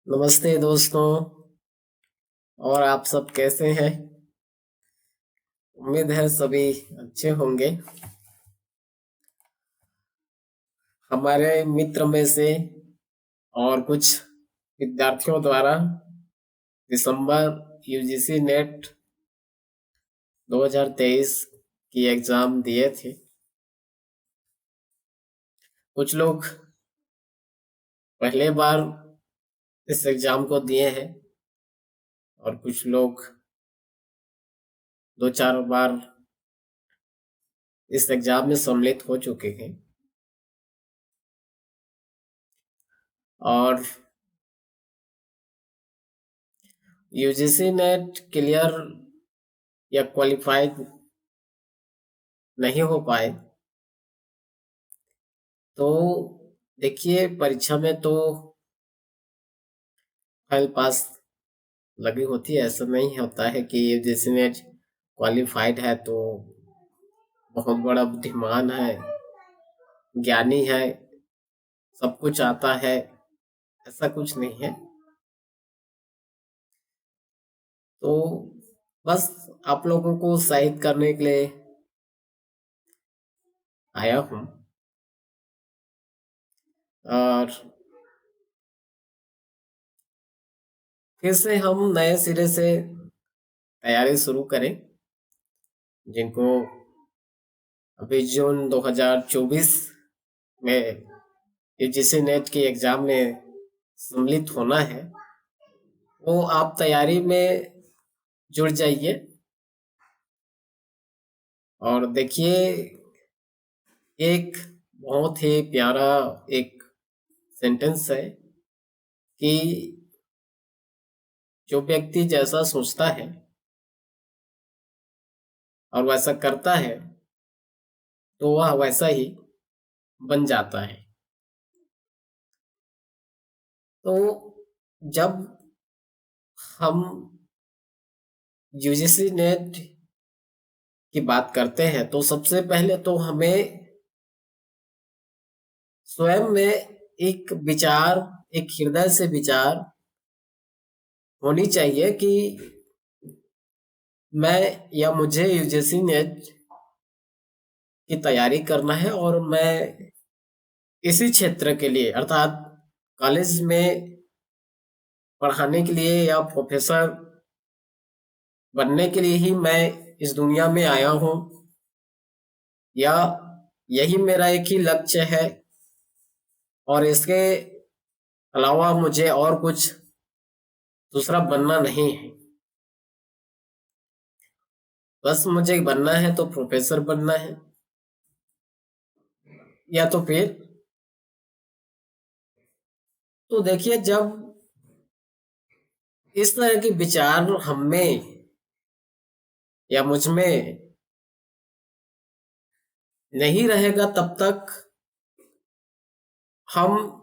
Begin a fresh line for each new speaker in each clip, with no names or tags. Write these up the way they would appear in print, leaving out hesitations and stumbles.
नमस्ते दोस्तों। और आप सब कैसे हैं? उम्मीद है सभी अच्छे होंगे। हमारे मित्र में से और कुछ विद्यार्थियों द्वारा दिसंबर यूजीसी नेट 2023 की एग्जाम दिए थे। कुछ लोग पहले बार इस एग्जाम को दिए हैं और कुछ लोग दो चार बार इस एग्जाम में सम्मिलित हो चुके हैं। और यूजीसी नेट क्लियर या क्वालिफाइड नहीं हो पाए तो देखिए, परीक्षा में तो फाइल पास लगी होती है। ऐसा नहीं होता है कि यूजीसी नेट क्वालिफाइड है तो बहुत बड़ा बुद्धिमान है, ज्ञानी है, सब कुछ आता है। ऐसा कुछ नहीं है। तो बस आप लोगों को उत्साहित करने के लिए आया हूँ। और फिर से हम नए सिरे से तैयारी शुरू करें। जिनको अभी जून 2024 में यूजीसी नेट की एग्जाम में सम्मिलित होना है, वो आप तैयारी में जुड़ जाइए। और देखिए, एक बहुत ही प्यारा एक सेंटेंस है कि जो व्यक्ति जैसा सोचता है और वैसा करता है तो वह वैसा ही बन जाता है। तो जब हम यूजीसी नेट की बात करते हैं तो सबसे पहले तो हमें स्वयं में एक विचार, एक हृदय से विचार होनी चाहिए कि मैं या मुझे यूजीसी नेट की तैयारी करना है और मैं इसी क्षेत्र के लिए अर्थात कॉलेज में पढ़ाने के लिए या प्रोफेसर बनने के लिए ही मैं इस दुनिया में आया हूँ, या यही मेरा एक ही लक्ष्य है और इसके अलावा मुझे और कुछ दूसरा बनना नहीं है। बस मुझे बनना है तो प्रोफेसर बनना है, या तो फिर तो देखिए, जब इस तरह के विचार हम में या मुझ में नहीं रहेगा तब तक हम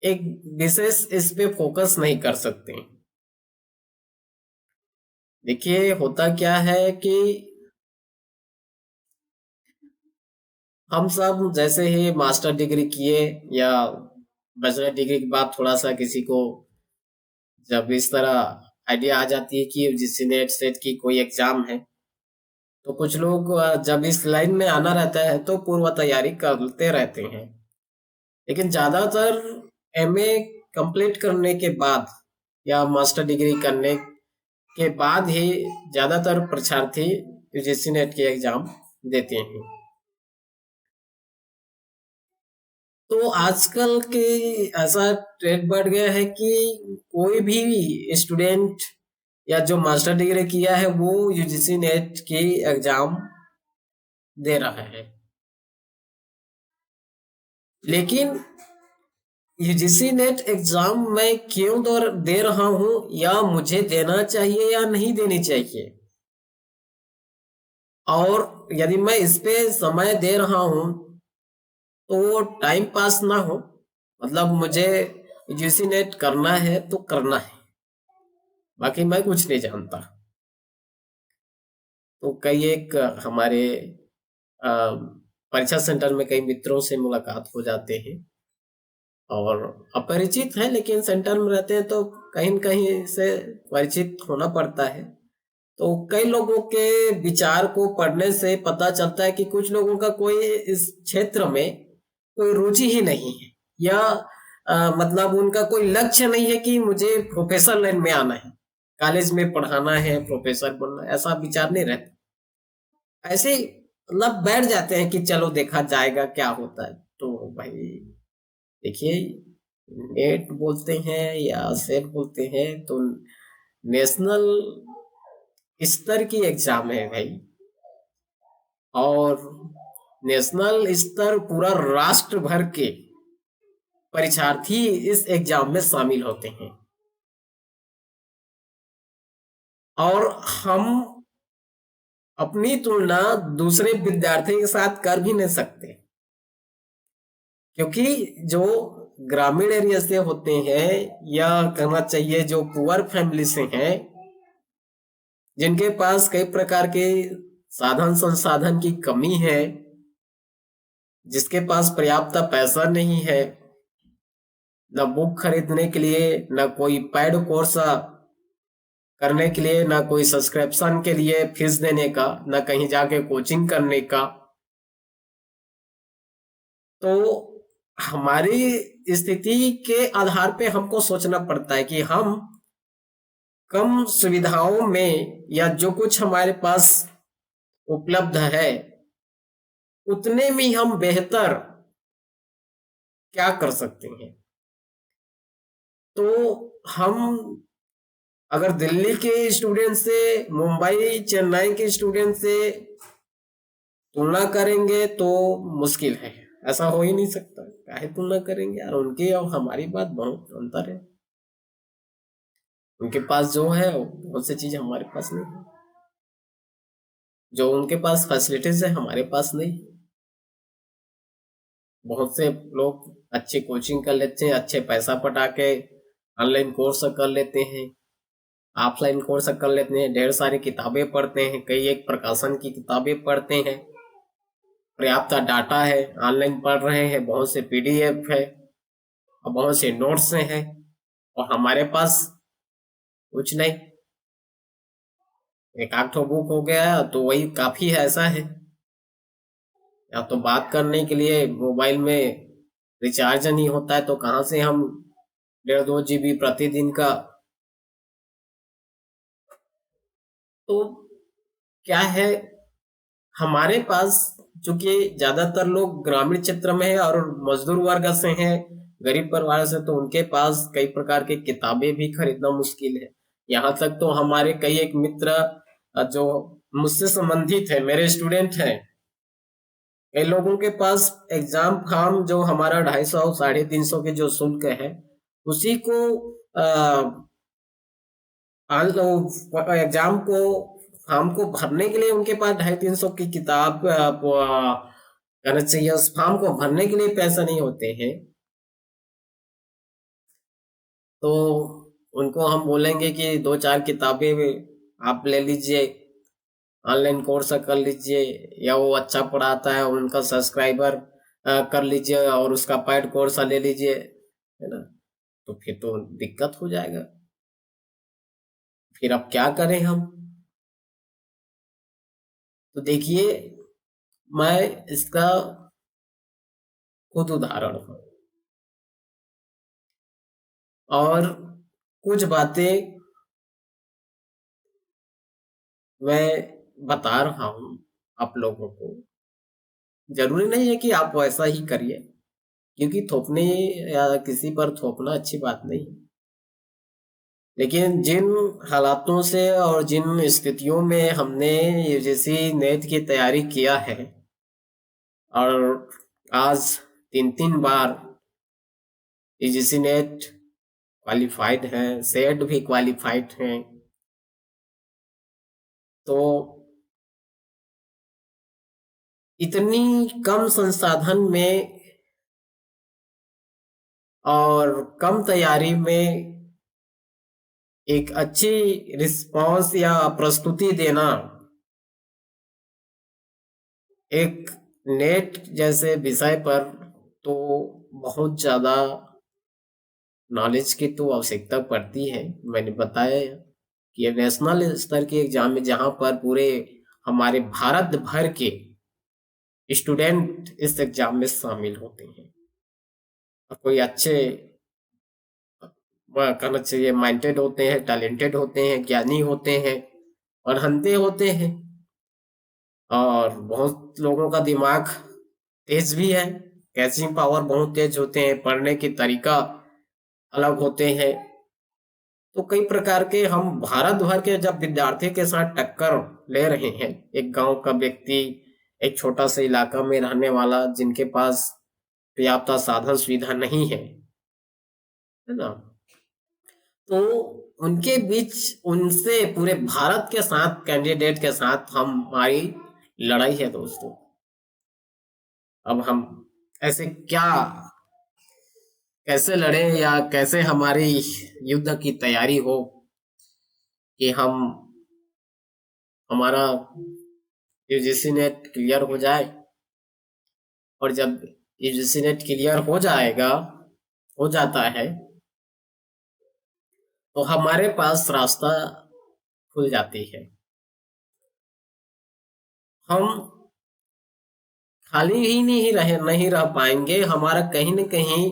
एक विशेष इस पे फोकस नहीं कर सकते। देखिए, होता क्या है कि हम सब जैसे ही मास्टर डिग्री किए या बैचलर डिग्री के बाद थोड़ा सा किसी को जब इस तरह आइडिया आ जाती है कि यूजीसी नेट सेट की कोई एग्जाम है, तो कुछ लोग जब इस लाइन में आना रहता है तो पूर्व तैयारी करते रहते हैं। लेकिन ज्यादातर एमए कंप्लीट करने के बाद या मास्टर डिग्री करने के बाद ही ज्यादातर परीक्षार्थी यूजीसी नेट की एग्जाम देते हैं। तो आजकल के ऐसा ट्रेंड बढ़ गया है कि कोई भी स्टूडेंट या जो मास्टर डिग्री किया है वो यूजीसी नेट की एग्जाम दे रहा है। लेकिन यूजीसी नेट एग्जाम मैं क्यों दे रहा हूं, या मुझे देना चाहिए या नहीं देनी चाहिए, और यदि मैं इस पे समय दे रहा हूं तो वो टाइम पास ना हो, मतलब मुझे यूजीसी नेट करना है तो करना है, बाकी मैं कुछ नहीं जानता। तो कई एक हमारे अ, परीक्षा सेंटर में कई मित्रों से मुलाकात हो जाते हैं और अपरिचित है, लेकिन सेंटर में रहते हैं तो कहीं न कहीं से परिचित होना पड़ता है। तो कई लोगों के विचार को पढ़ने से पता चलता है कि कुछ लोगों का कोई इस क्षेत्र में कोई रुचि ही नहीं है, या मतलब उनका कोई लक्ष्य नहीं है कि मुझे प्रोफेसर लाइन में आना है, कॉलेज में पढ़ाना है, प्रोफेसर बनना है, ऐसा विचार नहीं रहता। ऐसे ही मतलब बैठ जाते हैं कि चलो देखा जाएगा क्या होता है। तो भाई देखिए, नेट बोलते हैं या सेट बोलते हैं तो नेशनल स्तर की एग्जाम है भाई। और नेशनल स्तर पूरा राष्ट्र भर के परीक्षार्थी इस एग्जाम में शामिल होते हैं। और हम अपनी तुलना दूसरे विद्यार्थी के साथ कर भी नहीं सकते, क्योंकि जो ग्रामीण एरिया से होते हैं, या कहना चाहिए जो पुअर फैमिली से हैं, जिनके पास कई प्रकार के साधन संसाधन की कमी है, जिसके पास पर्याप्त पैसा नहीं है, न बुक खरीदने के लिए, न कोई पेड कोर्स करने के लिए, न कोई सब्सक्रिप्शन के लिए फीस देने का, न कहीं जाके कोचिंग करने का, तो हमारी स्थिति के आधार पे हमको सोचना पड़ता है कि हम कम सुविधाओं में, या जो कुछ हमारे पास उपलब्ध है उतने में हम बेहतर क्या कर सकते हैं। तो हम अगर दिल्ली के स्टूडेंट से, मुंबई चेन्नई के स्टूडेंट से तुलना करेंगे तो मुश्किल है। ऐसा हो ही नहीं सकता, काहे तुलना करेंगे यार, उनकी और हमारी बात बहुत अंतर है। उनके पास जो है बहुत सी चीज हमारे पास नहीं है, जो उनके पास फैसिलिटीज है हमारे पास नहीं। बहुत से लोग अच्छी कोचिंग कर लेते हैं, अच्छे पैसा पटा के ऑनलाइन कोर्स कर लेते हैं, ऑफलाइन कोर्स कर लेते हैं, ढेर सारी किताबें पढ़ते हैं, कई एक प्रकाशन की किताबें पढ़ते हैं, पर्याप्त डाटा है, ऑनलाइन पढ़ रहे हैं, बहुत से पीडीएफ है और बहुत से नोट्स हैं, और हमारे पास कुछ नहीं। एक आध ठो बुक हो गया तो वही काफी है, ऐसा है। या तो बात करने के लिए मोबाइल में रिचार्ज नहीं होता है, तो कहाँ से हम 1.5 GB प्रतिदिन का। तो क्या है, हमारे पास चूंकि ज्यादातर लोग ग्रामीण क्षेत्र में है और मजदूर वर्ग से हैं, गरीब परिवार से, तो उनके पास कई प्रकार की किताबें भी खरीदना मुश्किल है। यहाँ तक तो हमारे कई एक मित्र जो मुझसे संबंधित है, मेरे स्टूडेंट हैं, कई लोगों के पास एग्जाम फॉर्म जो हमारा 250 350 के जो शुल्क है, उसी को एग्जाम को फॉर्म को भरने के लिए उनके पास 250 300 की किताब कहना चाहिए, उस फॉर्म को भरने के लिए पैसा नहीं होते हैं। तो उनको हम बोलेंगे कि दो चार किताबें आप ले लीजिए, ऑनलाइन कोर्स कर लीजिए, या वो अच्छा पढ़ाता है उनका सब्सक्राइबर कर लीजिए और उसका पेड कोर्स ले लीजिए, है ना। तो फिर तो दिक्कत हो जाएगा। फिर अब क्या करें हम। तो देखिए, मैं इसका खुद उदाहरण हूँ, और कुछ बातें मैं बता रहा हूँ आप लोगों को। जरूरी नहीं है कि आप वैसा ही करिए, क्योंकि थोपने या किसी पर थोपना अच्छी बात नहीं है। लेकिन जिन हालातों से और जिन स्थितियों में हमने यूजीसी नेट की तैयारी किया है, और आज 3 3 बार यूजीसी नेट क्वालिफाइड है, सेट भी क्वालिफाइड हैं, तो इतनी कम संसाधन में और कम तैयारी में एक अच्छी रिस्पांस या प्रस्तुति देना, एक नेट जैसे विषय पर, तो बहुत ज्यादा नॉलेज की तो आवश्यकता पड़ती है। मैंने बताया कि ये नेशनल स्तर के एग्जाम में जहाँ पर पूरे हमारे भारत भर के स्टूडेंट इस एग्जाम में शामिल होते हैं और कोई अच्छे वह कहना चाहिए माइंडेड होते हैं, टैलेंटेड होते हैं, ज्ञानी होते हैं और अंधे होते हैं। और बहुत लोगों का दिमाग तेज भी है, कैचिंग पावर बहुत तेज होते हैं, पढ़ने की तरीका अलग होते हैं। तो कई प्रकार के हम भारत भर के जब विद्यार्थी के साथ टक्कर ले रहे हैं, एक गांव का व्यक्ति, एक छोटा सा इलाका में रहने वाला जिनके पास पर्याप्त साधन सुविधा नहीं है ना, तो उनके बीच उनसे पूरे भारत के साथ कैंडिडेट के साथ हमारी लड़ाई है दोस्तों। अब हम ऐसे क्या कैसे लड़े या कैसे हमारी युद्ध की तैयारी हो कि हम हमारा यूजीसी नेट क्लियर हो जाए। और जब यूजीसी नेट क्लियर हो जाता है तो हमारे पास रास्ता खुल जाती है। हम खाली ही नहीं रह पाएंगे, हमारा कहीं न कहीं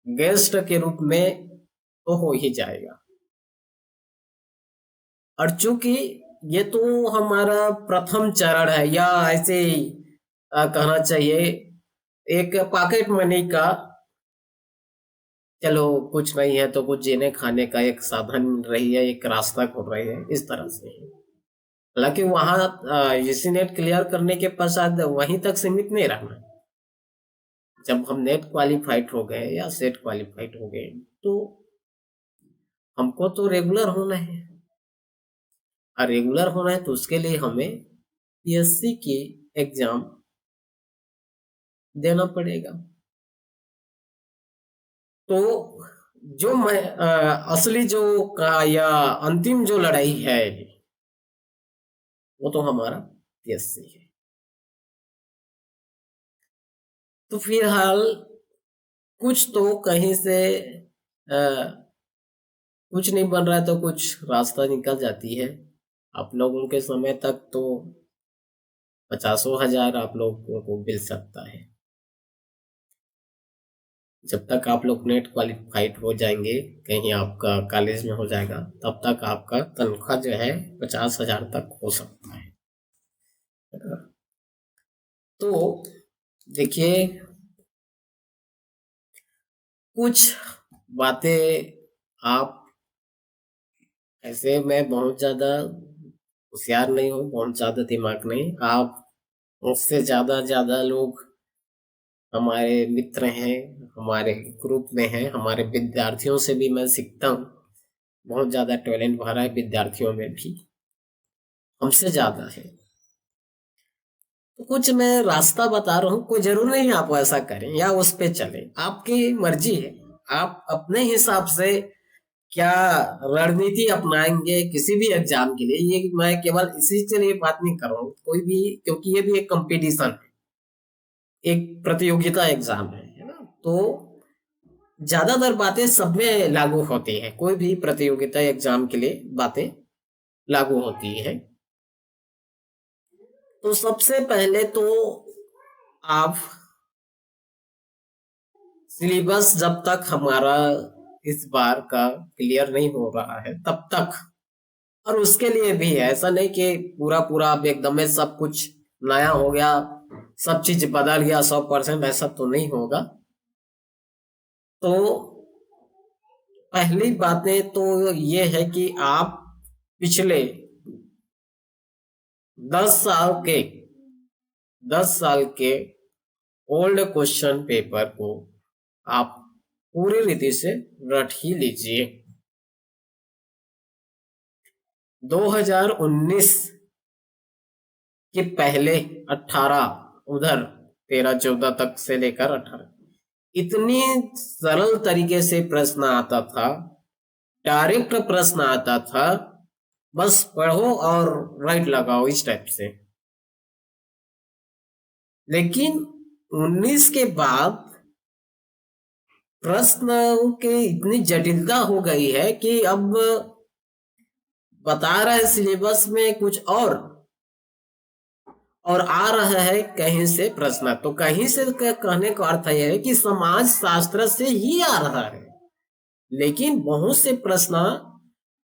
गेस्ट के रूप में तो हो ही जाएगा। और चूंकि ये तो हमारा प्रथम चरण है, या ऐसे कहना चाहिए एक पॉकेट मनी का, चलो कुछ नहीं है तो कुछ जीने खाने का एक साधन मिल रही है, एक रास्ता खोल रही है, इस तरह से है। हालांकि वहां यूजी नेट क्लियर करने के पश्चात वहीं तक सीमित नहीं रहना। जब हम नेट क्वालिफाइड हो गए या सेट क्वालिफाइड हो गए तो हमको तो रेगुलर होना है। और रेगुलर होना है तो उसके लिए हमें पीएससी की एग्जाम देना पड़ेगा। तो जो मैं असली जो का या अंतिम जो लड़ाई है वो तो हमारा पीएससी है। तो फिलहाल कुछ तो कहीं से कुछ नहीं बन रहा है तो कुछ रास्ता निकल जाती है। आप लोगों के समय तक तो 50,000 आप लोगों को मिल सकता है। जब तक आप लोग नेट क्वालिफाइड हो जाएंगे, कहीं आपका कॉलेज में हो जाएगा, तब तक आपका तनख्वाह जो है 50,000 तक हो सकता है। तो देखिए, कुछ बातें आप ऐसे, मैं बहुत ज्यादा होशियार नहीं हूँ, बहुत ज्यादा दिमाग नहीं, आप मुझसे ज्यादा लोग हमारे मित्र हैं, हमारे ग्रुप में हैं, हमारे विद्यार्थियों से भी मैं सीखता हूँ। बहुत ज्यादा टैलेंट भरा है विद्यार्थियों में भी, हमसे ज्यादा है। तो कुछ मैं रास्ता बता रहा हूँ, कोई जरूर नहीं आप ऐसा करें या उस पे चलें, आपकी मर्जी है। आप अपने हिसाब से क्या रणनीति अपनाएंगे किसी भी एग्जाम के लिए, ये मैं केवल इसी के लिए बात नहीं कर रहा हूँ कोई भी, क्योंकि ये भी एक कंपटीशन है, एक प्रतियोगिता एग्जाम है ना। तो ज्यादातर बातें सब में लागू होती है, कोई भी प्रतियोगिता एग्जाम के लिए बातें लागू होती है। तो सबसे पहले तो आप सिलेबस जब तक हमारा इस बार का क्लियर नहीं हो रहा है तब तक, और उसके लिए भी है, ऐसा नहीं कि पूरा पूरा अब एकदम में सब कुछ नया हो गया, सब चीज बदल गया 100%, ऐसा तो नहीं होगा। तो पहली बातें तो ये है कि आप पिछले 10 साल के 10 साल के ओल्ड क्वेश्चन पेपर को आप पूरी रीति से रट ही लीजिए। 2019 के पहले 18, उधर 13-14 तक से लेकर 18, इतनी सरल तरीके से प्रश्न आता था, डायरेक्ट प्रश्न आता था, बस पढ़ो और राइट लगाओ इस टाइप से। लेकिन 19 के बाद प्रश्न की इतनी जटिलता हो गई है कि अब बता रहे सिलेबस में कुछ और आ रहा है कहीं से प्रश्न। तो कहीं से कहने का अर्थ यह है कि समाज शास्त्र से ही आ रहा है। लेकिन बहुत से प्रश्न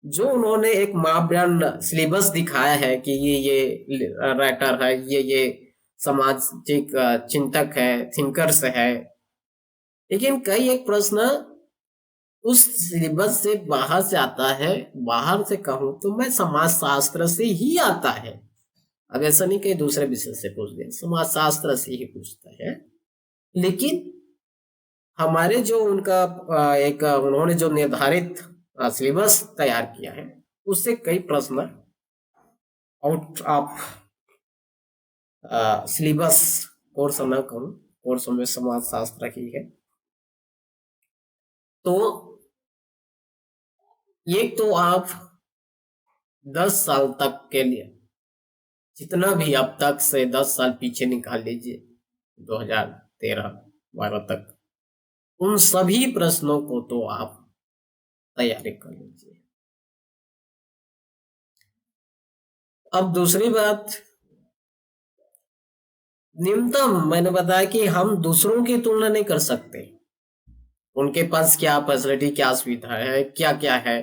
जो उन्होंने एक मापदंड सिलेबस दिखाया है कि ये राइटर है, ये सामाजिक चिंतक है, थिंकर्स है, लेकिन कई एक प्रश्न उस सिलेबस से बाहर से आता है। बाहर से कहूं तो मैं समाज शास्त्र से ही आता है। अब ऐसा नहीं कि दूसरे विषय से पूछ दिया, समाज शास्त्र से ही पूछता है। लेकिन हमारे जो उनका एक उन्होंने जो निर्धारित सिलेबस तैयार किया है उससे कई प्रश्न आउट ऑफ सिलेबस कोर्स ना कहूँ, कोर्स में समाज शास्त्र ही है। तो ये तो आप 10 साल तक के लिए, जितना भी अब तक से 10 साल पीछे निकाल लीजिए, 2013-12 तक, उन सभी प्रश्नों को तो आप तैयारी कर लीजिए। अब दूसरी बात, न्यूनतम मैंने बताया कि हम दूसरों की तुलना नहीं कर सकते। उनके पास क्या फैसिलिटी, क्या सुविधा है, क्या क्या है।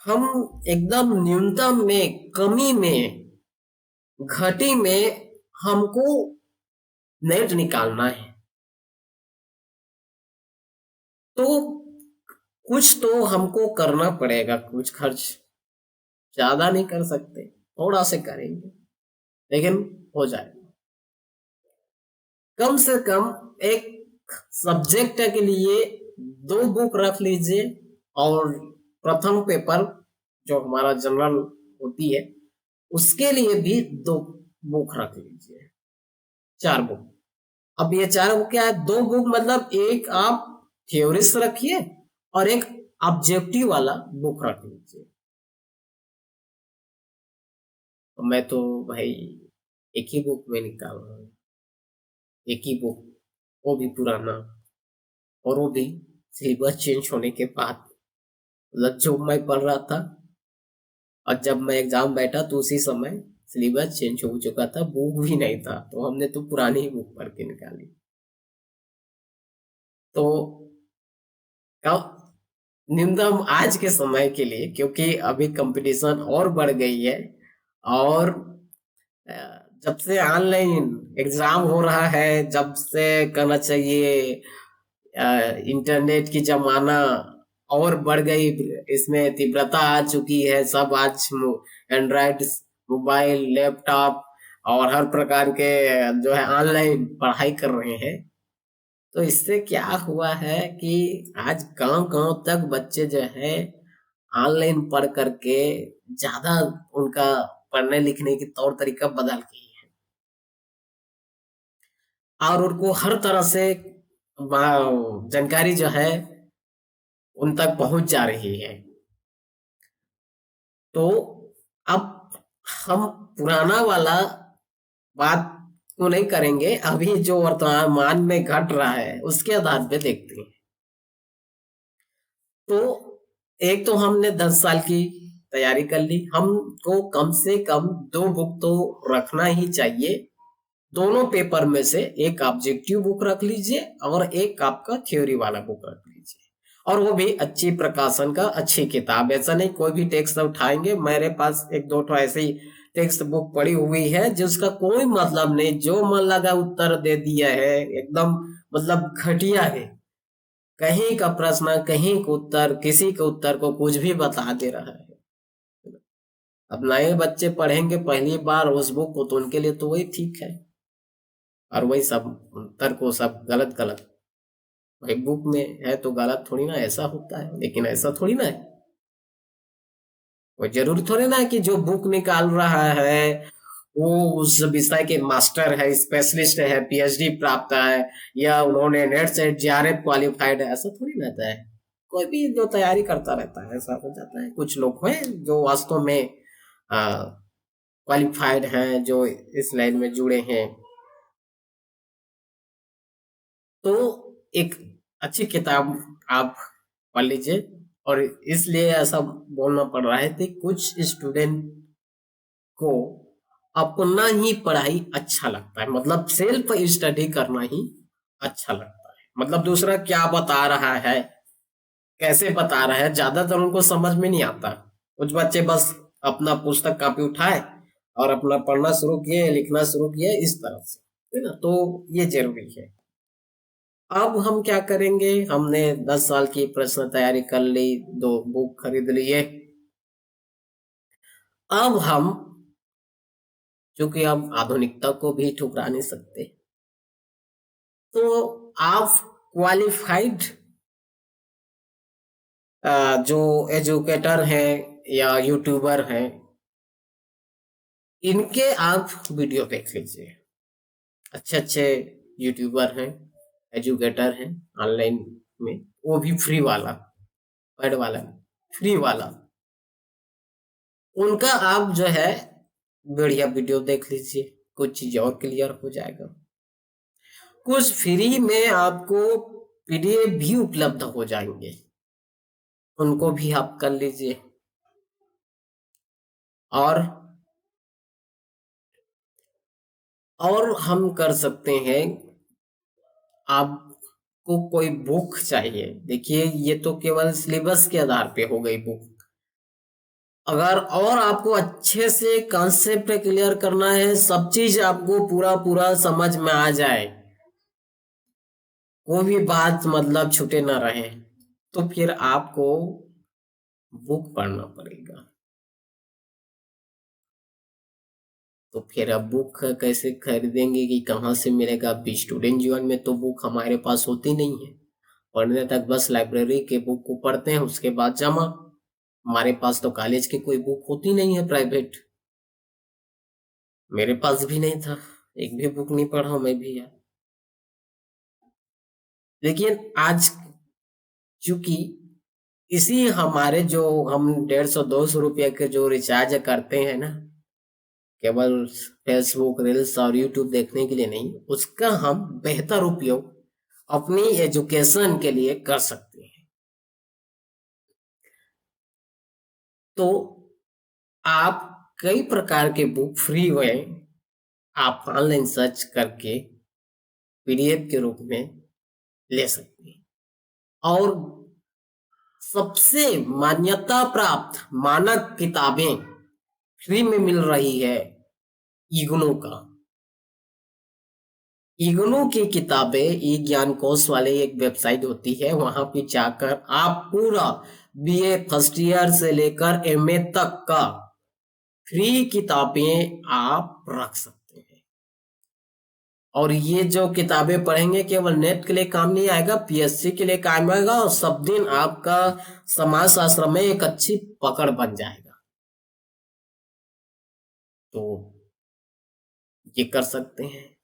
हम एकदम न्यूनतम में, कमी में, घटी में हमको नेट निकालना है। तो कुछ तो हमको करना पड़ेगा, कुछ खर्च ज्यादा नहीं कर सकते, थोड़ा से करेंगे लेकिन हो जाएगा। कम से कम एक सब्जेक्ट के लिए 2 बुक रख लीजिए, और प्रथम पेपर जो हमारा जनरल होती है उसके लिए भी 2 बुक रख लीजिए, 4 बुक। अब ये 4 बुक क्या है? 2 बुक मतलब एक आप थ्योरिस्ट रखिए और एक ऑब्जेक्टिव वाला बुक रख लीजिए। तो मैं तो भाई एक ही बुक में निकाल रहा हूँ, एक ही बुक, वो भी पुराना, और वो भी सिलेबस चेंज होने के बाद। मतलब जो मैं पढ़ रहा था और जब मैं एग्जाम बैठा तो उसी समय सिलेबस चेंज हो चुका था, बुक भी नहीं था, तो हमने तो पुरानी ही बुक पढ़ के निकाली। तो न्यूनतम आज के समय के लिए, क्योंकि अभी कंपटीशन और बढ़ गई है, और अ, जब से ऑनलाइन एग्जाम हो रहा है, जब से कहना चाहिए इंटरनेट की जमाना और बढ़ गई, इसमें तीव्रता आ चुकी है। सब आज एंड्रॉइड मोबाइल, लैपटॉप और हर प्रकार के जो है ऑनलाइन पढ़ाई कर रहे हैं। तो इससे क्या हुआ है कि आज गांव गांव तक बच्चे जो है ऑनलाइन पढ़ करके ज्यादा उनका पढ़ने लिखने की तौर तरीका बदल गई है, और उनको हर तरह से जानकारी जो है उन तक पहुंच जा रही है। तो अब हम पुराना वाला बात को नहीं करेंगे, अभी जो वर्तमान में घट रहा है उसके आधार पे देखते हैं। तो एक तो हमने 10 साल की तैयारी कर ली, हमको कम से कम 2 बुक तो रखना ही चाहिए। दोनों पेपर में से एक ऑब्जेक्टिव बुक रख लीजिए और एक आपका थ्योरी वाला बुक रख लीजिए, और वो भी अच्छी प्रकाशन का, अच्छी किताब। ऐसा नहीं कोई भी टेक्स्ट उठाएंगे, मेरे पास एक दो तो ऐसे ही टेक्स्ट बुक पड़ी हुई है जिसका कोई मतलब नहीं, जो मन लगा उत्तर दे दिया है, एकदम मतलब घटिया है। कहीं का प्रश्न, कहीं का उत्तर, किसी के उत्तर को कुछ भी बता दे रहा है। अब नए बच्चे पढ़ेंगे पहली बार उस बुक को, तो उनके लिए तो वही ठीक है, और वही सब उत्तर को सब गलत गलत। भाई बुक में है तो गलत थोड़ी ना ऐसा होता है, लेकिन ऐसा थोड़ी ना है। वो जरूर थोड़ी ना है कि जो बुक निकाल रहा है वो उस विषय के मास्टर है, स्पेशलिस्ट है, पीएचडी प्राप्त है, या उन्होंने नेट से जेआरएफ क्वालिफाइड है, ऐसा थोड़ी ना रहता है। कोई भी जो तैयारी करता रहता है ऐसा हो जाता है। कुछ लोग हैं जो वास्तव में क्वालिफाइड हैं, जो इस लाइन में जुड़े हैं। तो एक अच्छी किताब आप पढ़ लीजिए। और इसलिए ऐसा बोलना पड़ रहा है कि कुछ स्टूडेंट को अपना ही पढ़ाई अच्छा लगता है, मतलब सेल्फ स्टडी करना ही अच्छा लगता है। मतलब दूसरा क्या बता रहा है, कैसे बता रहा है, ज्यादातर उनको समझ में नहीं आता। कुछ बच्चे बस अपना पुस्तक कॉपी उठाए और अपना पढ़ना शुरू किए, लिखना शुरू किए इस तरह से, है ना। तो ये जरूरी है। अब हम क्या करेंगे, हमने 10 साल की प्रश्न तैयारी कर ली, 2 बुक खरीद लिए। अब हम, क्योंकि अब आधुनिकता को भी ठुकरा नहीं सकते, तो आप क्वालिफाइड जो एजुकेटर हैं या यूट्यूबर हैं, इनके आप वीडियो देख लीजिए। अच्छे अच्छे यूट्यूबर हैं, एजुकेटर हैं ऑनलाइन में, वो भी फ्री वाला, पेड वाला नहीं, फ्री वाला। उनका आप जो है बढ़िया वीडियो देख लीजिए, कुछ चीज और क्लियर हो जाएगा। कुछ फ्री में आपको पीडीएफ भी उपलब्ध हो जाएंगे, उनको भी आप कर लीजिए। और हम कर सकते हैं, आपको कोई बुक चाहिए, देखिए ये तो केवल सिलेबस के आधार पे हो गई बुक। अगर और आपको अच्छे से कॉन्सेप्ट क्लियर करना है, सब चीज आपको पूरा पूरा समझ में आ जाए, कोई भी बात मतलब छूटे ना रहे, तो फिर आपको बुक पढ़ना पड़ेगा। तो फिर अब बुक कैसे खरीदेंगे, कि कहाँ से मिलेगा? अब स्टूडेंट जीवन में तो बुक हमारे पास होती नहीं है, पढ़ने तक बस लाइब्रेरी के बुक को पढ़ते हैं, उसके बाद जमा। हमारे पास तो कॉलेज की कोई बुक होती नहीं है प्राइवेट, मेरे पास भी नहीं था, एक भी बुक नहीं पढ़ा मैं भी यार। लेकिन आज चूंकि इसी हमारे जो हम 150-200 रुपये के जो रिचार्ज करते हैं ना, केवल फेसबुक रील्स और यूट्यूब देखने के लिए नहीं, उसका हम बेहतर उपयोग अपनी एजुकेशन के लिए कर सकते हैं। तो आप कई प्रकार के बुक फ्री हुए, आप ऑनलाइन सर्च करके पीडीएफ के रूप में ले सकते हैं। और सबसे मान्यता प्राप्त मानक किताबें फ्री में मिल रही है इग्नू का। इग्नू की किताबें, ई ज्ञान कोश वाले एक वेबसाइट होती है, वहां पे जाकर आप पूरा बीए फर्स्ट ईयर से लेकर एमए तक का फ्री किताबें आप रख सकते हैं। और ये जो किताबें पढ़ेंगे केवल नेट के लिए काम नहीं आएगा, पीएससी के लिए काम आएगा, और सब दिन आपका समाज शास्त्र में एक अच्छी पकड़ बन जाएगा। तो ये कर सकते हैं।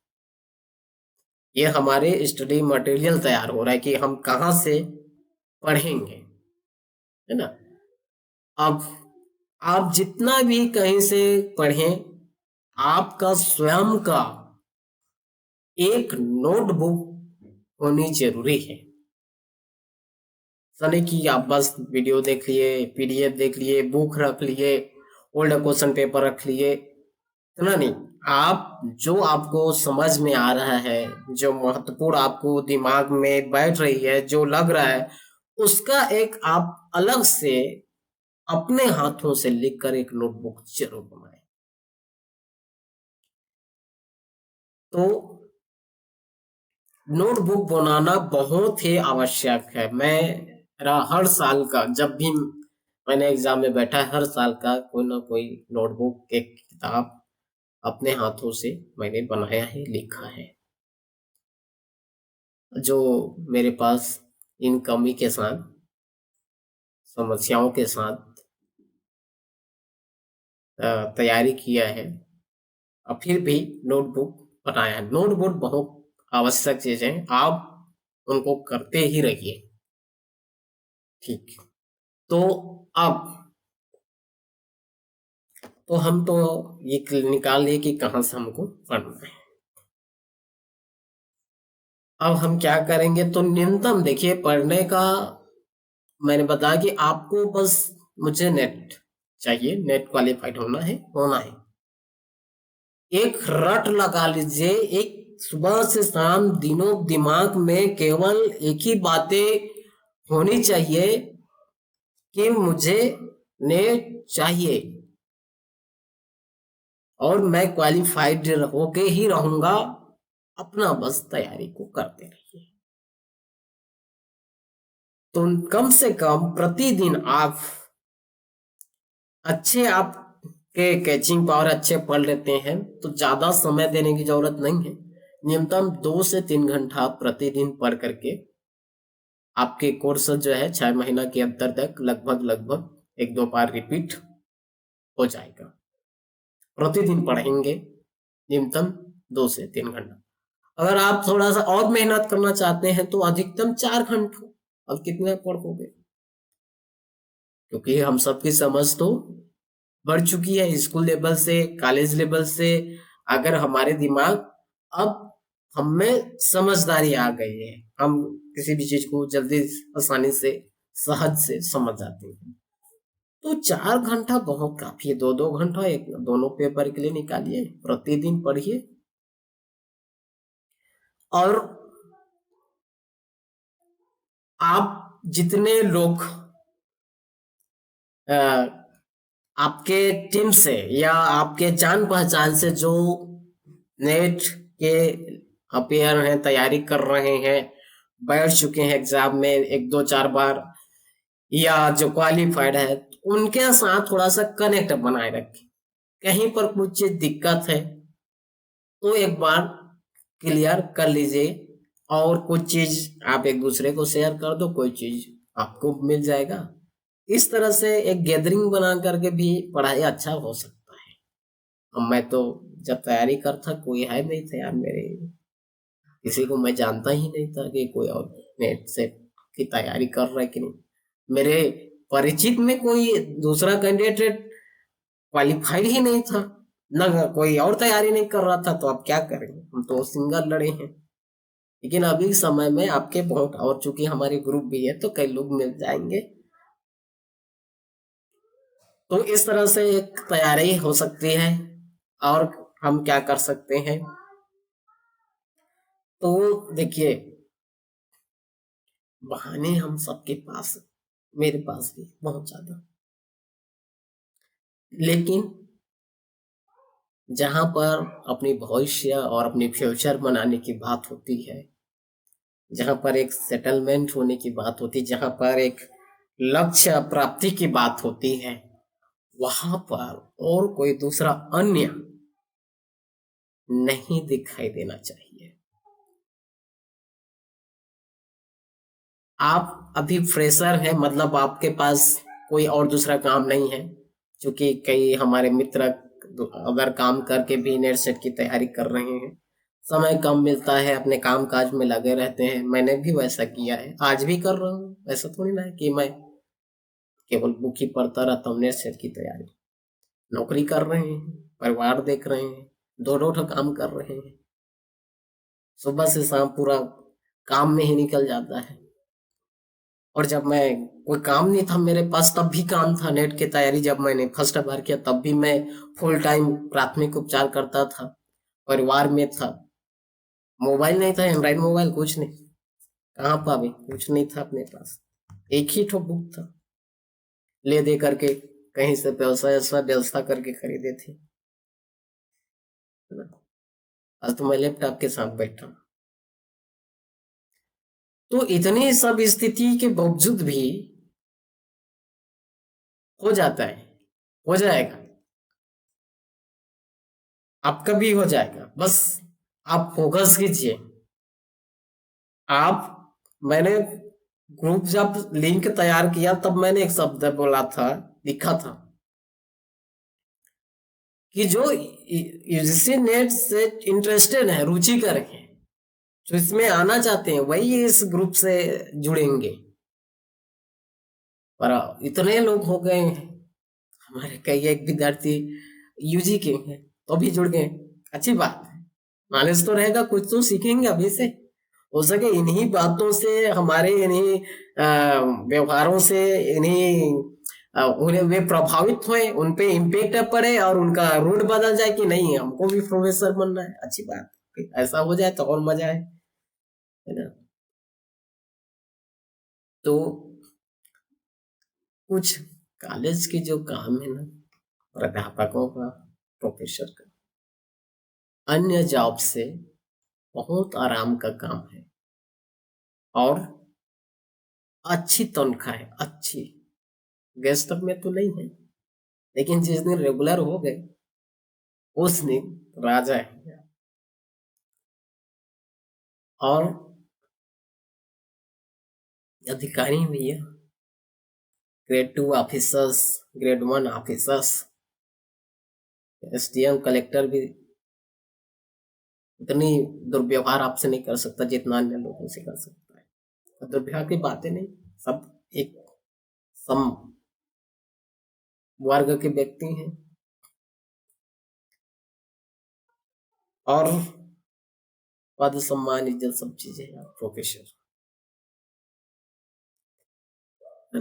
ये हमारे स्टडी मटेरियल तैयार हो रहा है कि हम कहाँ से पढ़ेंगे, है ना। अब आप जितना भी कहीं से पढ़ें, आपका स्वयं का एक नोटबुक होनी जरूरी है। ऐसा नहीं कि आप बस वीडियो देख लिए, पीडीएफ देख लिए, बुक रख लिए, ओल्ड क्वेश्चन पेपर रख लिए, इतना नहीं। आप जो आपको समझ में आ रहा है, जो महत्वपूर्ण आपको दिमाग में बैठ रही है, जो लग रहा है, उसका एक आप अलग से अपने हाथों से लिखकर एक नोटबुक जरूर बनाएं। तो नोटबुक बनाना बहुत ही आवश्यक है। मेरा हर साल का, जब भी मैंने एग्जाम में बैठा है, हर साल का कोई ना कोई नोटबुक, एक किताब अपने हाथों से मैंने बनाया है, लिखा है। जो मेरे पास इन कमी के साथ, समस्याओं के साथ तैयारी किया है, और फिर भी नोटबुक बनाया है। नोटबुक बहुत आवश्यक चीज है, आप उनको करते ही रहिए। ठीक। तो अब तो हम तो ये निकाल लिए कि कहाँ से हमको पढ़ना है। अब हम क्या करेंगे, तो न्यूनतम देखिए पढ़ने का, मैंने बताया कि आपको बस, मुझे नेट चाहिए, नेट क्वालिफाइड होना है। एक रट लगा लीजिए, एक सुबह से शाम दिनों दिमाग में केवल एक ही बातें होनी चाहिए कि मुझे नेट चाहिए और मैं क्वालिफाइड होके ही रहूंगा। अपना बस तैयारी को करते रहिए। तो कम से कम प्रतिदिन आप अच्छे, आपके कैचिंग पावर अच्छे पढ़ लेते हैं तो ज्यादा समय देने की जरूरत नहीं है। न्यूनतम 2 से 3 घंटा प्रतिदिन पढ़ करके आपके कोर्स जो है 6 महीना के अंतर तक लगभग लगभग 1-2 बार रिपीट हो जाएगा। प्रतिदिन पढ़ेंगे न्यूनतम 2 से 3 घंटा। अगर आप थोड़ा सा और मेहनत करना चाहते हैं तो अधिकतम 4 घंटा। अब कितना पढ़ोगे, क्योंकि हम सबकी समझ तो बढ़ चुकी है स्कूल लेवल से, कॉलेज लेवल से। अगर हमारे दिमाग, अब हम में समझदारी आ गई है, हम किसी भी चीज को जल्दी, आसानी से, सहज से समझ जाते हैं। तो 4 घंटा बहुत काफी है। 2-2 घंटा एक दोनों पेपर के लिए निकालिए, प्रतिदिन पढ़िए। और आप जितने लोग अ, आपके टीम से या आपके जान पहचान से जो नेट के अपेयर हैं, तैयारी कर रहे हैं, बैठ चुके हैं एग्जाम में 1-2-4 बार, या जो क्वालिफाइड है, उनके साथ थोड़ा सा कनेक्ट बनाए रखें। कहीं पर कुछ चीज दिक्कत है तो एक बार क्लियर कर लीजिए, और कुछ चीज आप एक दूसरे को शेयर कर दो, कोई चीज आपको मिल जाएगा। इस तरह से एक गैदरिंग बना करके भी पढ़ाई अच्छा हो सकता है। अब मैं तो जब तैयारी करता, कोई है नहीं था यार मेरे, किसी को मैं जानता ही नहीं था कि कोई और नेट से की तैयारी कर रहा है कि नहीं। मेरे परिचित में कोई दूसरा कैंडिडेट क्वालिफाइड ही नहीं था, ना कोई और तैयारी नहीं कर रहा था, तो अब क्या करेंगे, हम तो सिंगल लड़े हैं। लेकिन अभी के समय में आपके बहुत, और चूंकि हमारे ग्रुप भी है तो कई लोग मिल जाएंगे। तो इस तरह से एक तैयारी हो सकती है। और हम क्या कर सकते हैं, तो देखिए, बहाने हम सबके पास, मेरे पास भी बहुत ज्यादा, लेकिन जहां पर अपनी भविष्य और अपनी फ्यूचर बनाने की बात होती है, जहां पर एक सेटलमेंट होने की बात होती है, जहां पर एक लक्ष्य प्राप्ति की बात होती है, वहां पर और कोई दूसरा अन्य नहीं दिखाई देना चाहिए। आप अभी फ्रेशर हैं, मतलब आपके पास कोई और दूसरा काम नहीं है। क्योंकि कई हमारे मित्र अगर काम करके भी नेट सेट की तैयारी कर रहे हैं, समय कम मिलता है, अपने काम काज में लगे रहते हैं। मैंने भी वैसा किया है, आज भी कर रहा हूँ। ऐसा थोड़ी ना है कि मैं केवल बुक ही पढ़ता रहता हूँ। नेट सेट की तैयारी, नौकरी कर रहे हैं, परिवार देख रहे हैं, दो दो ठो काम कर रहे हैं, सुबह से शाम पूरा काम में ही निकल जाता है। और जब मैं, कोई काम नहीं था मेरे पास, तब भी काम था। नेट की तैयारी जब मैंने फर्स्ट बार किया, तब भी मैं फुल टाइम प्राथमिक उपचार करता था, परिवार में था। मोबाइल नहीं था, एंड्राइड मोबाइल कुछ नहीं, कहाँ पावे, कुछ नहीं था अपने पास। एक ही ठो बुक था, ले दे करके कहीं से व्यवसाय व्यवस्था करके खरीदे थे, है ना। आज तो मैं लैपटॉप के साथ बैठा हूं। तो इतनी सब स्थिति के बावजूद भी हो जाता है, हो जाएगा, आपका भी हो जाएगा। बस आप फोकस कीजिए। आप, मैंने ग्रुप जब लिंक तैयार किया, तब मैंने एक शब्द बोला था, लिखा था कि जो यूजीसी नेट से इंटरेस्टेड है, रुचिकर है, जो इसमें आना चाहते हैं, वही इस ग्रुप से जुड़ेंगे। पर इतने लोग हो गए हैं, हमारे कई एक विद्यार्थी यूजी के हैं तो भी जुड़ गए। अच्छी बात है, नॉलेज तो रहेगा, कुछ तो सीखेंगे अभी से। हो सके इन्हीं बातों से, हमारे इन्हीं व्यवहारों से, इन्हीं उन्हें वे प्रभावित हुए, उन पे इम्पेक्ट पड़े और उनका रूट बदल जाए कि नहीं हमको भी प्रोफेसर बनना है। अच्छी बात, ऐसा हो जाए तो और मजा है ना। तो कुछ कॉलेज के जो काम है ना, प्राध्यापकों का, प्रोफेसर का, अन्य जॉब से बहुत आराम का काम है और अच्छी तनख्वाह है, अच्छी। गेस्ट में तो नहीं है, लेकिन जिस दिन रेगुलर हो गए उस दिन राजा है। और अधिकारी भैया, grade 2 officers, grade 1 officers, SDM, collector भी इतनी दुर्व्यवहार आपसे नहीं कर सकता जितना अन्य लोगों से कर सकता है। दुर्व्यवहार की बातें नहीं, सब एक सम वर्ग के व्यक्ति हैं। और पद, सम्मान, इज्जत सब चीजें हैं प्रोफेसर,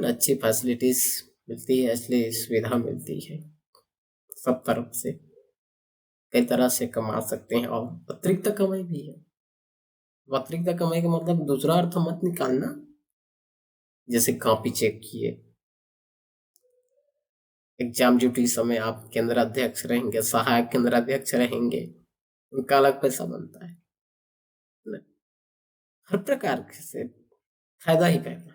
अच्छी फैसिलिटीज मिलती है, इसलिए सुविधा मिलती है सब तरफ से, कई तरह से कमा सकते हैं और अतिरिक्त कमाई भी है। अतिरिक्त कमाई का मतलब दूसरा अर्थ मत निकालना, जैसे कॉपी चेक किए, एग्जाम ड्यूटी समय आप केंद्र अध्यक्ष रहेंगे, सहायक केंद्र अध्यक्ष रहेंगे, उनका अलग पैसा बनता है। हर प्रकार से फायदा ही फायदा।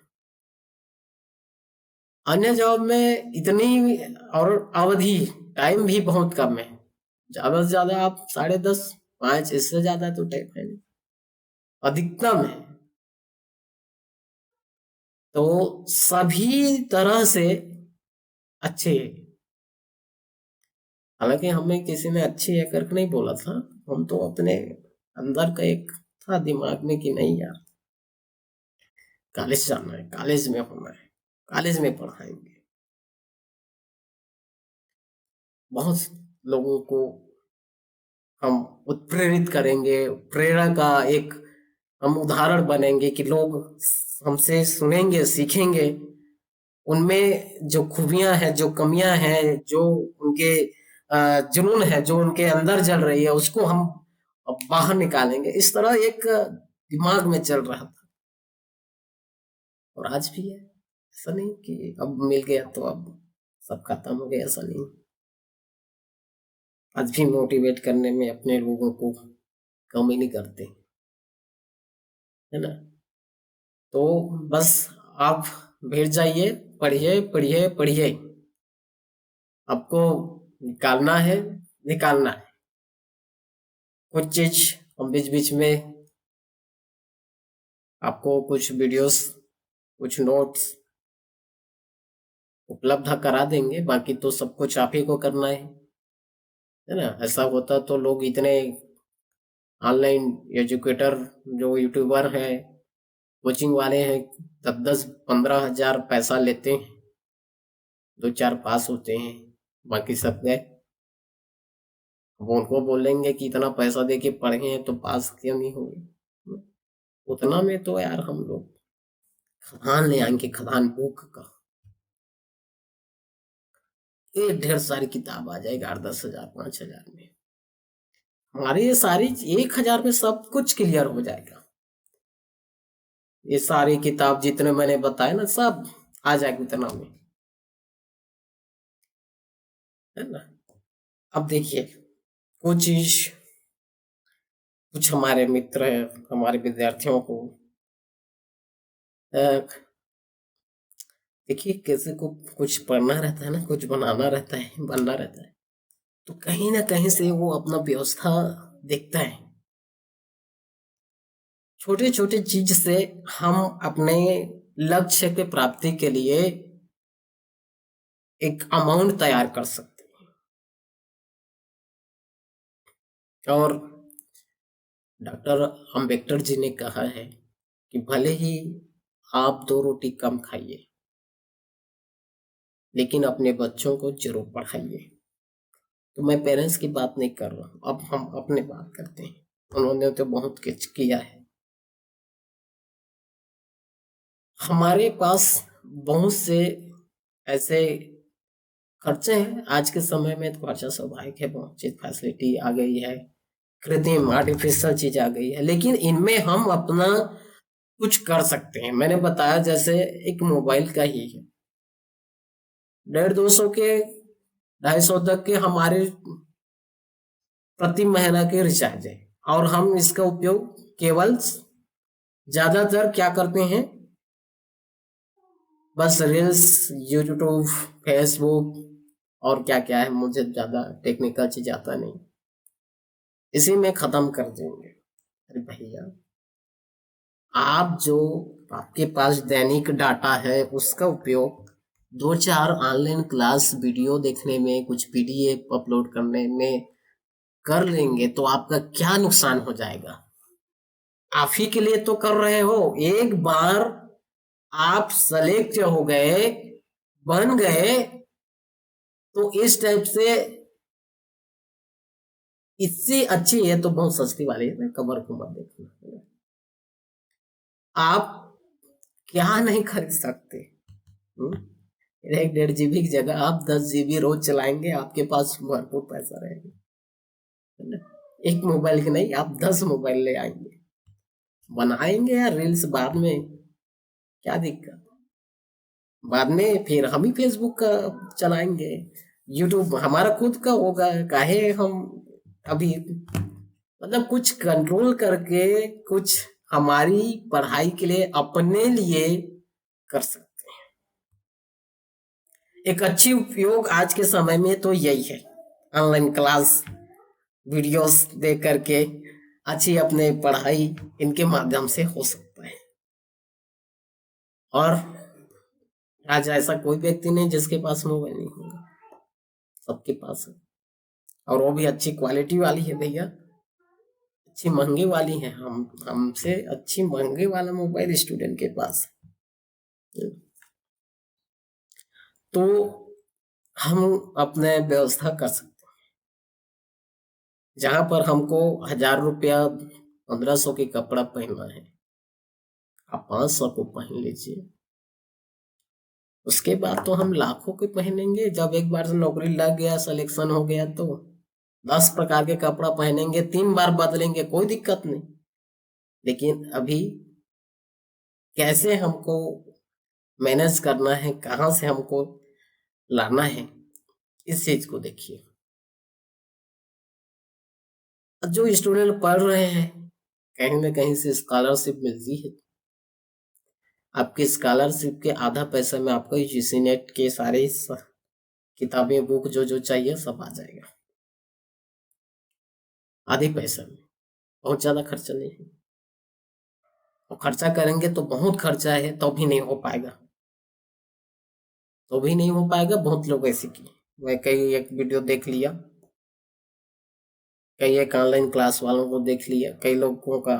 अन्य जॉब में इतनी, और अवधि, टाइम भी बहुत कम है, ज्यादा से ज्यादा आप 10:30 5, इससे ज्यादा तो टाइम है नहीं, अधिकतम है। तो सभी तरह से अच्छे है। हालांकि हमें किसी ने अच्छी है करके नहीं बोला था, हम तो अपने अंदर का एक था दिमाग में कि नहीं यार, कॉलेज जाना है, कॉलेज में होना है, कॉलेज में पढ़ाएंगे। बहुत लोगों को हम उत्प्रेरित करेंगे, प्रेरणा का एक हम उदाहरण बनेंगे कि लोग हमसे सुनेंगे, सीखेंगे। उनमें जो खूबियां हैं, जो कमियां हैं, जो उनके जुनून है, जो उनके अंदर जल रही है, उसको हम बाहर निकालेंगे। इस तरह एक दिमाग में चल रहा था और आज भी है। ऐसा नहीं कि अब मिल गया तो अब सब खत्म हो गया, ऐसा नहीं। आज भी मोटिवेट करने में अपने लोगों को कमी नहीं करते, है ना। तो बस आप बैठ जाइए, पढ़िए पढ़िए पढ़िए, आपको निकालना है, निकालना है। कुछ चीज हम बीच बीच में आपको कुछ वीडियोस, कुछ नोट्स उपलब्ध करा देंगे, बाकी तो सब कुछ आप ही को करना है ना। ऐसा होता तो लोग इतने ऑनलाइन एजुकेटर, जो यूट्यूबर हैं, कोचिंग वाले हैं, 10-10 15 हजार पैसा लेते हैं, 2-4 पास होते हैं, बाकी सब गए। वो उनको बोलेंगे कि इतना पैसा दे के पढ़े हैं तो पास क्यों नहीं होंगे। उतना में तो यार हम लोग खदान ले आएंगे, खदान बुक का एक ढेर सारी किताब आ जाएगी 8-10 हजार 5 हजार में। हमारी ये सारी 1 हजार में सब कुछ क्लियर हो जाएगा। ये सारी किताब जितने मैंने बताए ना, सब आ जाएगी उतना में, है ना। अब देखिए, कुछ चीज, कुछ हमारे मित्र हैं, हमारे विद्यार्थियों को देखिए, किसी को कुछ पढ़ना रहता है ना, कुछ बनाना रहता है, बनना रहता है, तो कहीं ना कहीं से वो अपना व्यवस्था देखता है। छोटे छोटे चीज से हम अपने लक्ष्य के प्राप्ति के लिए एक अमाउंट तैयार कर सकते हैं। और डॉक्टर अंबेडकर जी ने कहा है कि भले ही आप 2 रोटी कम खाइए, लेकिन अपने बच्चों को जरूर पढ़ाइए। तो मैं पेरेंट्स की बात नहीं कर रहा हूँ, अब हम अपने बात करते हैं। उन्होंने तो बहुत कुछ किया है, हमारे पास बहुत से ऐसे खर्चे हैं। आज के समय में तो खर्चा स्वाभाविक है, बहुत चीज फैसिलिटी आ गई है, कृत्रिम आर्टिफिशियल चीज आ गई है, लेकिन इनमें हम अपना कुछ कर सकते हैं। मैंने बताया जैसे एक मोबाइल का ही है, 150 200 के, 250 तक के हमारे प्रति महीना के रिचार्ज है, और हम इसका उपयोग केवल ज्यादातर क्या करते हैं, बस रील्स, यूट्यूब, फेसबुक और क्या क्या है, मुझे ज्यादा टेक्निकल चीज आता नहीं, इसी में खत्म कर देंगे। अरे भैया, आप जो आपके पास दैनिक डाटा है उसका उपयोग दो चार ऑनलाइन क्लास वीडियो देखने में, कुछ पीडीएफ अपलोड करने में कर लेंगे तो आपका क्या नुकसान हो जाएगा? आप ही के लिए तो कर रहे हो। एक बार आप सेलेक्ट हो गए, बन गए, तो इस टाइप से इससे अच्छी है तो बहुत सस्ती वाली है, कमर कुमर देखना। आप क्या नहीं खरीद सकते? हम्म? 1.5 GB की जगह आप 10 GB रोज चलाएंगे, आपके पास भरपूर पैसा रहेगा, है ना? एक मोबाइल की नहीं, आप 10 मोबाइल ले आएंगे, बनाएंगे यार रील्स बाद में, क्या दिक्कत? बाद में फिर हम ही फेसबुक का चलाएंगे, यूट्यूब हमारा खुद का होगा, काहे हम अभी, मतलब कुछ कंट्रोल करके कुछ हमारी पढ़ाई के लिए, अपने लिए कर सकते हैं। एक अच्छी उपयोग आज के समय में तो यही है, ऑनलाइन क्लास, वीडियोस देख करके अच्छी अपने पढ़ाई इनके माध्यम से हो सकता है। और आज ऐसा कोई व्यक्ति नहीं जिसके पास मोबाइल नहीं होगा, सबके पास है, और वो भी अच्छी क्वालिटी वाली है भैया, अच्छी महंगे वाली है। हम हमसे अच्छी महंगे वाला मोबाइल स्टूडेंट के पास है। तो हम अपने व्यवस्था कर सकते हैं, जहां पर हमको 1,000 रुपया 1,500 के कपड़ा पहनना है, आप 500 को पहन लीजिए। उसके बाद तो हम लाखों के पहनेंगे, जब एक बार से नौकरी लग गया, सिलेक्शन हो गया, तो 10 प्रकार के कपड़ा पहनेंगे, 3 बार बदलेंगे, कोई दिक्कत नहीं। लेकिन अभी कैसे हमको मैनेज करना है, कहाँ से हमको लाना है, इस चीज को देखिए। जो स्टूडेंट पढ़ रहे हैं, कहीं ना कहीं से स्कॉलरशिप मिलती है, आपकी स्कॉलरशिप के आधा पैसा में आपको यूजी नेट के सारे किताबें, बुक जो जो चाहिए सब आ जाएगा, आधे पैसे में, बहुत ज्यादा खर्चा नहीं है। और खर्चा करेंगे तो बहुत खर्चा है, तो भी नहीं हो पाएगा, तो भी नहीं हो पाएगा। बहुत लोग ऐसे किए, मैं कई एक वीडियो देख लिया, कई एक ऑनलाइन क्लास वालों को देख लिया, कई लोगों का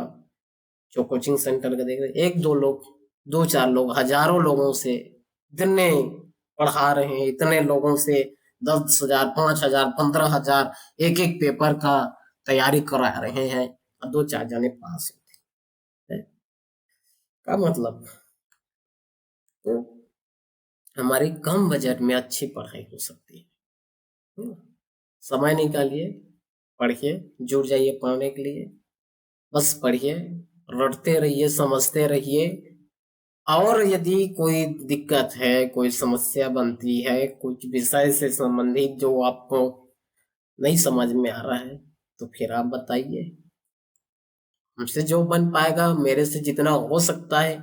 जो कोचिंग सेंटर का देख रहे, एक दो लोग, दो चार लोग, हजारों लोगों से इतने पढ़ा रहे हैं, इतने लोगों से 10,000, 5,000, 15,000 एक एक पेपर का तैयारी करा रहे हैं, और दो चार जने पास होते हैं। का मतलब, तो हमारी कम बजट में अच्छी पढ़ाई हो सकती है। समय निकालिए, पढ़िए, जुड़ जाइए पढ़ने के लिए, बस पढ़िए, रटते रहिए, समझते रहिए। और यदि कोई दिक्कत है, कोई समस्या बनती है, कुछ विषय से संबंधित जो आपको नहीं समझ में आ रहा है, तो फिर आप बताइए, हमसे जो बन पाएगा, मेरे से जितना हो सकता है,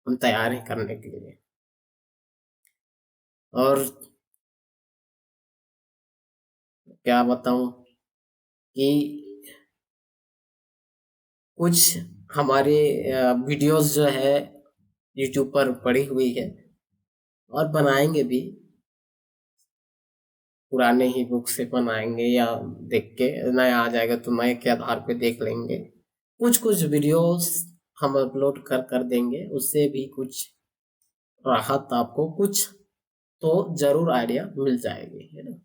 हम तैयार हैं करने के लिए। और क्या बताऊं कि कुछ हमारे वीडियोस जो है यूट्यूब पर पड़ी हुई है, और बनाएंगे भी, पुराने ही बुक से बनाएंगे, या देख के नया आ जाएगा तो नए के आधार पे देख लेंगे। कुछ कुछ वीडियोस हम अपलोड कर कर देंगे, उससे भी कुछ राहत आपको कुछ तो जरूर आइडिया मिल जाएगी, है ना?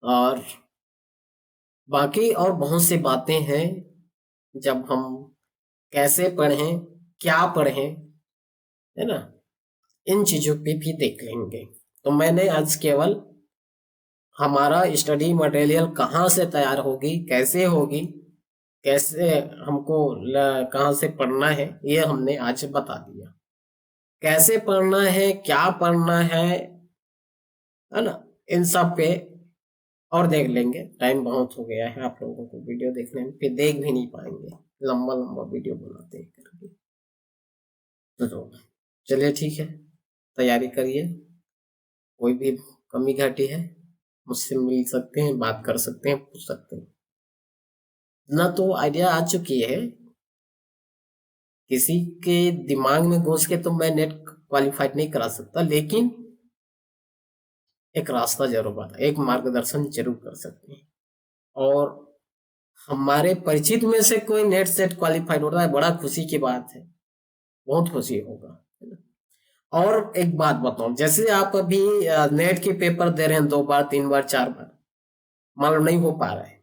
और बाकी और बहुत सी बातें हैं, जब हम कैसे पढ़ें, क्या पढ़ें, है ना, इन चीजों पे भी देख लेंगे। तो मैंने आज केवल हमारा स्टडी मटेरियल कहाँ से तैयार होगी, कैसे होगी, कैसे हमको कहाँ से पढ़ना है, ये हमने आज बता दिया। कैसे पढ़ना है, क्या पढ़ना है ना, इन सब पे और देख लेंगे। टाइम बहुत हो गया है आप लोगों को वीडियो देखने में, फिर देख भी नहीं पाएंगे, लंबा लंबा वीडियो बनाते हैं करके। तो चलिए ठीक है, तैयारी करिए। कोई भी कमी घाटी है मुझसे मिल सकते हैं, बात कर सकते हैं, पूछ सकते हैं। ना तो आइडिया आ चुकी है, किसी के दिमाग में घुस के तो मैं नेट क्वालिफाइड नहीं करा सकता, लेकिन एक रास्ता जरूर बता, एक मार्गदर्शन जरूर कर सकते हैं। और हमारे परिचित में से कोई नेट सेट क्वालिफाइड होता है, बड़ा खुशी की बात है, बहुत खुशी होगा, है ना। और एक बात बताऊं, जैसे आप अभी नेट के पेपर दे रहे हैं 2 बार 3 बार 4 बार, मान लो नहीं हो पा रहा है,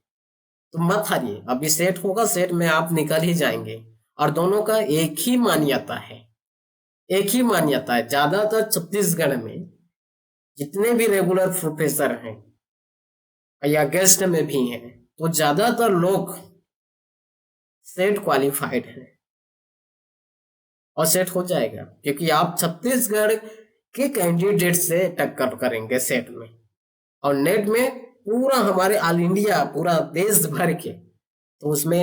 तो मत हारिए, अभी सेट होगा, सेट में आप निकल ही जाएंगे। और दोनों का एक ही मान्यता है, एक ही मान्यता है। ज्यादातर छत्तीसगढ़ में जितने भी रेगुलर प्रोफेसर हैं या गेस्ट में भी हैं, तो ज्यादातर लोग सेट क्वालिफाइड हैं और सेट हो जाएगा, क्योंकि आप छत्तीसगढ़ के कैंडिडेट से टक्कर करेंगे सेट में। और नेट में पूरा हमारे ऑल इंडिया, पूरा देश भर के, तो उसमें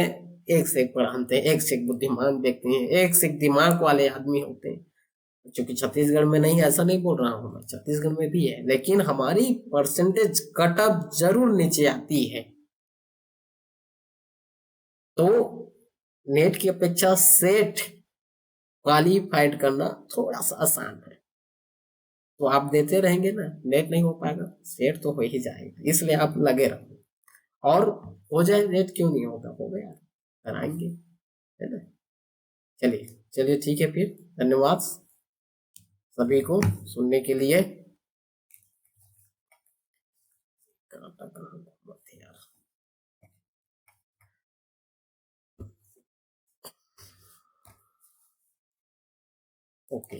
एक से एक पढ़ाते हैं, एक से एक बुद्धिमान व्यक्ति हैं, एक से एक दिमाग वाले आदमी होते हैं। क्योंकि छत्तीसगढ़ में नहीं, ऐसा नहीं बोल रहा हूँ मैं, छत्तीसगढ़ में भी है, लेकिन हमारी परसेंटेज कट ऑफ जरूर नीचे आती है। तो नेट की अपेक्षा सेट क्वालिफाइड करना थोड़ा सा आसान है। तो आप देते रहेंगे ना, नेट नहीं हो पाएगा, सेट तो हो ही जाएगा, इसलिए आप लगे रहो। और हो जाए नेट, क्यों नहीं होगा, हो गया, कराएंगे, है ना। चलिए चलिए ठीक है, फिर धन्यवाद सभी को सुनने के लिए। यार, ओके।